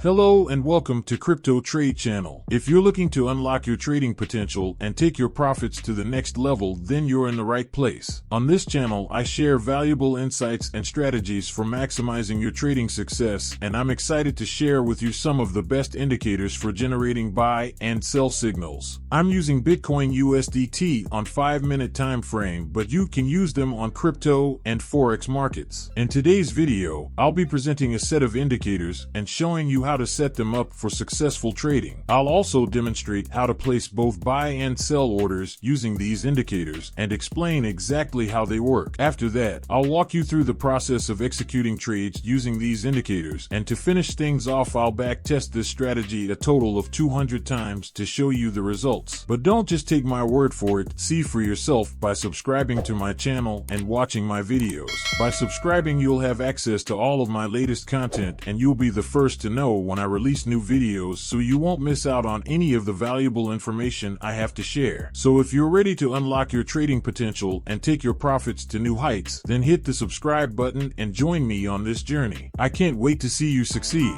Hello and welcome to Crypto Trade Channel. If you're looking to unlock your trading potential and take your profits to the next level, then you're in the right place. On this channel, I share valuable insights and strategies for maximizing your trading success, and I'm excited to share with you some of the best indicators for generating buy and sell signals. I'm using Bitcoin USDT on 5-minute time frame, but you can use them on crypto and forex markets. In today's video, I'll be presenting a set of indicators and showing you how to set them up for successful trading. I'll also demonstrate how to place both buy and sell orders using these indicators and explain exactly how they work. After that, I'll walk you through the process of executing trades using these indicators, and to finish things off, I'll backtest this strategy a total of 200 times to show you the results. But don't just take my word for it, see for yourself by subscribing to my channel and watching my videos. By subscribing, you'll have access to all of my latest content and you'll be the first to know when I release new videos, so you won't miss out on any of the valuable information I have to share. So if you're ready to unlock your trading potential and take your profits to new heights, then hit the subscribe button and join me on this journey. I can't wait to see you succeed.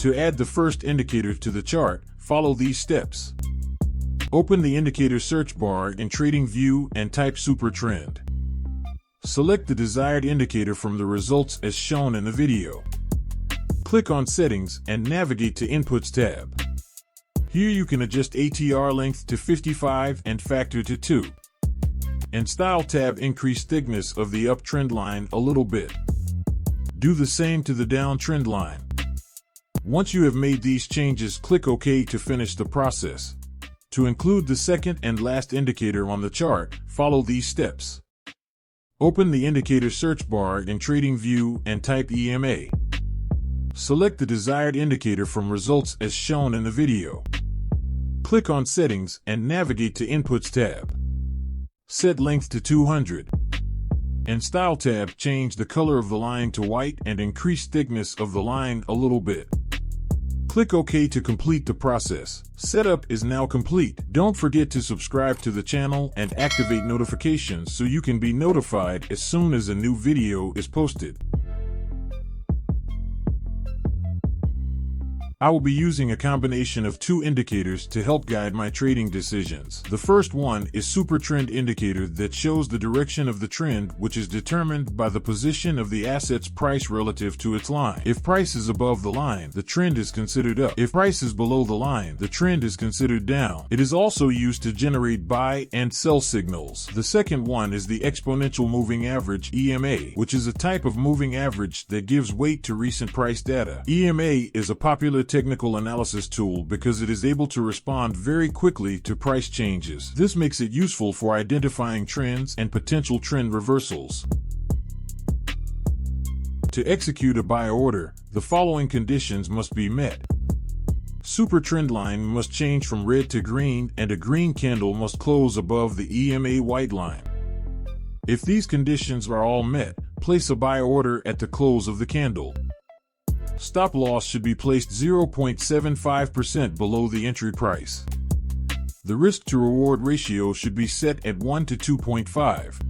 To add the first indicator to the chart, follow these steps. Open the indicator search bar in TradingView and type Super Trend. Select the desired indicator from the results as shown in the video. Click on Settings and navigate to Inputs tab. Here you can adjust ATR length to 55 and factor to 2. In Style tab, increase thickness of the uptrend line a little bit. Do the same to the downtrend line. Once you have made these changes, click OK to finish the process. To include the second and last indicator on the chart, follow these steps. Open the indicator search bar in TradingView and type EMA. Select the desired indicator from results as shown in the video. Click on Settings and navigate to Inputs tab. Set length to 200. In Style tab, change the color of the line to white and increase thickness of the line a little bit. Click OK to complete the process. Setup is now complete. Don't forget to subscribe to the channel and activate notifications so you can be notified as soon as a new video is posted. I will be using a combination of two indicators to help guide my trading decisions. The first one is Super Trend indicator that shows the direction of the trend, which is determined by the position of the asset's price relative to its line. If price is above the line, the trend is considered up. If price is below the line, the trend is considered down. It is also used to generate buy and sell signals. The second one is the exponential moving average (EMA), which is a type of moving average that gives weight to recent price data. EMA is a popular technical analysis tool because it is able to respond very quickly to price changes. This makes it useful for identifying trends and potential trend reversals. To execute a buy order, the following conditions must be met. Super trend line must change from red to green, and a green candle must close above the EMA white line. If these conditions are all met, place a buy order at the close of the candle. Stop loss should be placed 0.75% below the entry price. The risk to reward ratio should be set at 1 to 2.5.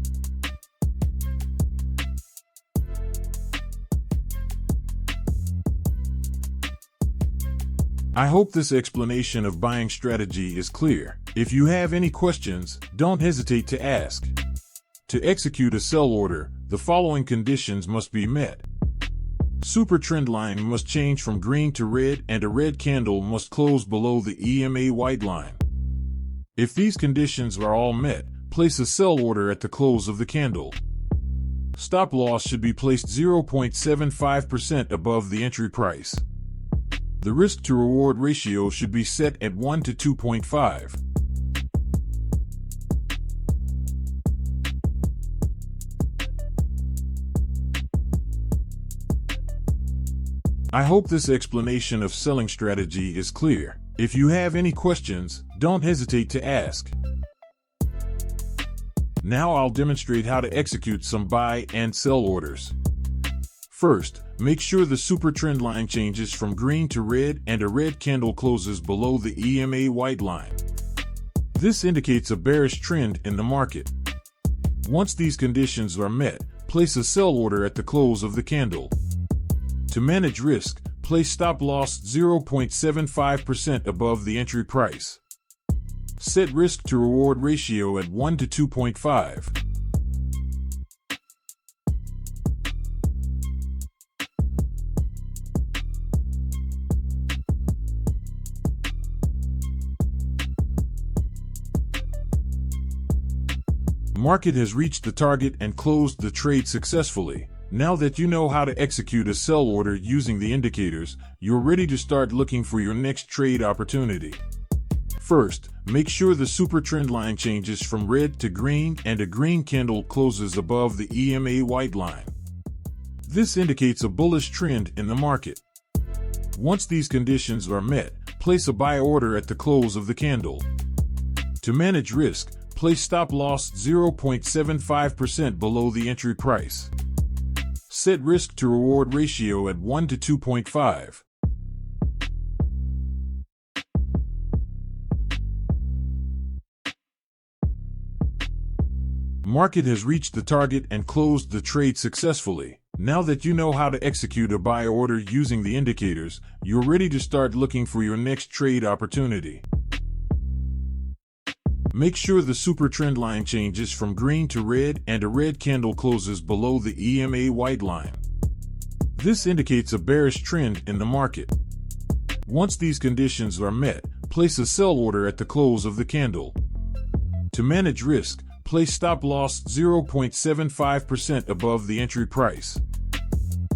I hope this explanation of buying strategy is clear. If you have any questions, don't hesitate to ask. To execute a sell order, the following conditions must be met. Super trend line must change from green to red, and a red candle must close below the EMA white line. If these conditions are all met, place a sell order at the close of the candle. Stop loss should be placed 0.75% above the entry price. The risk to reward ratio should be set at 1 to 2.5. I hope this explanation of selling strategy is clear. If you have any questions, don't hesitate to ask. Now I'll demonstrate how to execute some buy and sell orders. First, make sure the super trend line changes from green to red and a red candle closes below the EMA white line. This indicates a bearish trend in the market. Once these conditions are met, place a sell order at the close of the candle. To manage risk, place stop loss 0.75% above the entry price. Set risk to reward ratio at 1 to 2.5. Market has reached the target and closed the trade successfully. Now that you know how to execute a sell order using the indicators, you're ready to start looking for your next trade opportunity. First, make sure the super trend line changes from red to green and a green candle closes above the EMA white line. This indicates a bullish trend in the market. Once these conditions are met, place a buy order at the close of the candle. To manage risk, place stop loss 0.75% below the entry price. Set risk to reward ratio at 1 to 2.5. Market has reached the target and closed the trade successfully. Now that you know how to execute a buy order using the indicators, you're ready to start looking for your next trade opportunity. Make sure the super trend line changes from green to red and a red candle closes below the EMA white line. This indicates a bearish trend in the market. Once these conditions are met, place a sell order at the close of the candle. To manage risk, place stop loss 0.75% above the entry price.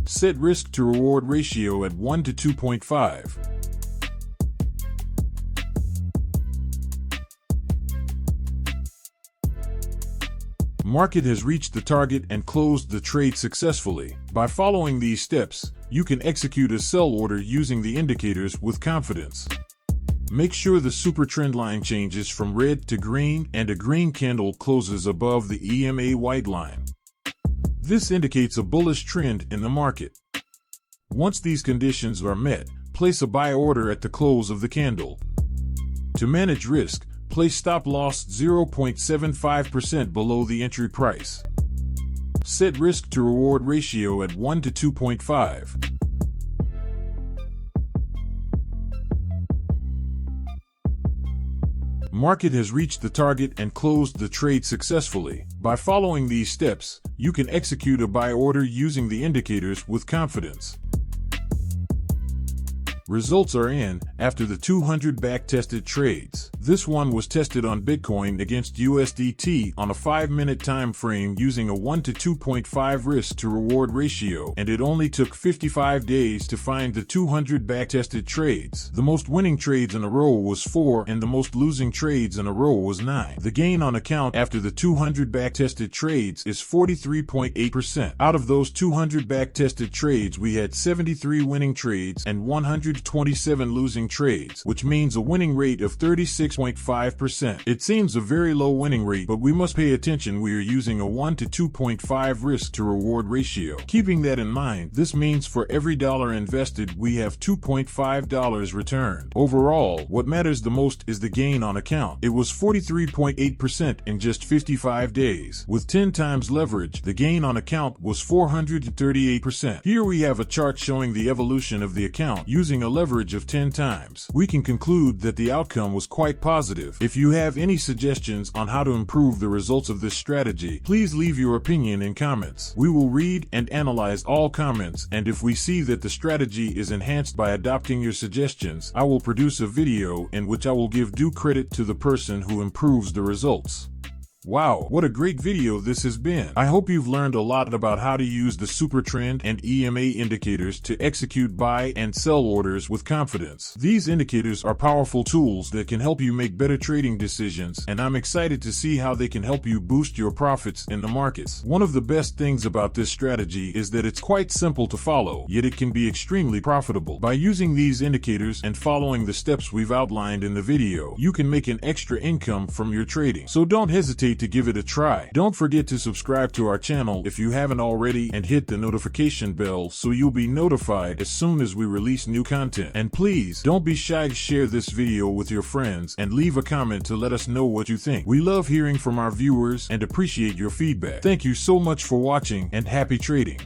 Set risk to reward ratio at 1 to 2.5. Market has reached the target and closed the trade successfully. By following these steps, you can execute a sell order using the indicators with confidence. Make sure the super trend line changes from red to green and a green candle closes above the EMA white line. This indicates a bullish trend in the market. Once these conditions are met, place a buy order at the close of the candle. To manage risk, place stop loss 0.75% below the entry price. Set risk to reward ratio at 1 to 2.5. Market has reached the target and closed the trade successfully. By following these steps, you can execute a buy order using the indicators with confidence. Results are in after the 200 back-tested trades. This one was tested on Bitcoin against USDT on a 5-minute time frame using a 1 to 2.5 risk to reward ratio, and it only took 55 days to find the 200 back-tested trades. The most winning trades in a row was 4 and the most losing trades in a row was 9. The gain on account after the 200 back-tested trades is 43.8%. Out of those 200 back-tested trades, we had 73 winning trades and 127 losing trades, which means a winning rate of 36.5%. It seems a very low winning rate, but we must pay attention. We are using a 1 to 2.5 risk to reward ratio. Keeping that in mind, this means for every dollar invested, we have $2.5 returned. Overall, what matters the most is the gain on account. It was 43.8% in just 55 days. With 10 times leverage, the gain on account was 438%. Here we have a chart showing the evolution of the account using a leverage of 10 times. We can conclude that the outcome was quite positive. If you have any suggestions on how to improve the results of this strategy, please leave your opinion in comments. We will read and analyze all comments, and if we see that the strategy is enhanced by adopting your suggestions, I will produce a video in which I will give due credit to the person who improves the results. Wow, what a great video this has been. I hope you've learned a lot about how to use the super trend and EMA indicators to execute buy and sell orders with confidence. These indicators are powerful tools that can help you make better trading decisions, and I'm excited to see how they can help you boost your profits in the markets. One of the best things about this strategy is that it's quite simple to follow, yet it can be extremely profitable. By using these indicators and following the steps we've outlined in the video, you can make an extra income from your trading. So don't hesitate to give it a try. Don't forget to subscribe to our channel if you haven't already and hit the notification bell so you'll be notified as soon as we release new content. And please, don't be shy to share this video with your friends and leave a comment to let us know what you think. We love hearing from our viewers and appreciate your feedback. Thank you so much for watching and happy trading.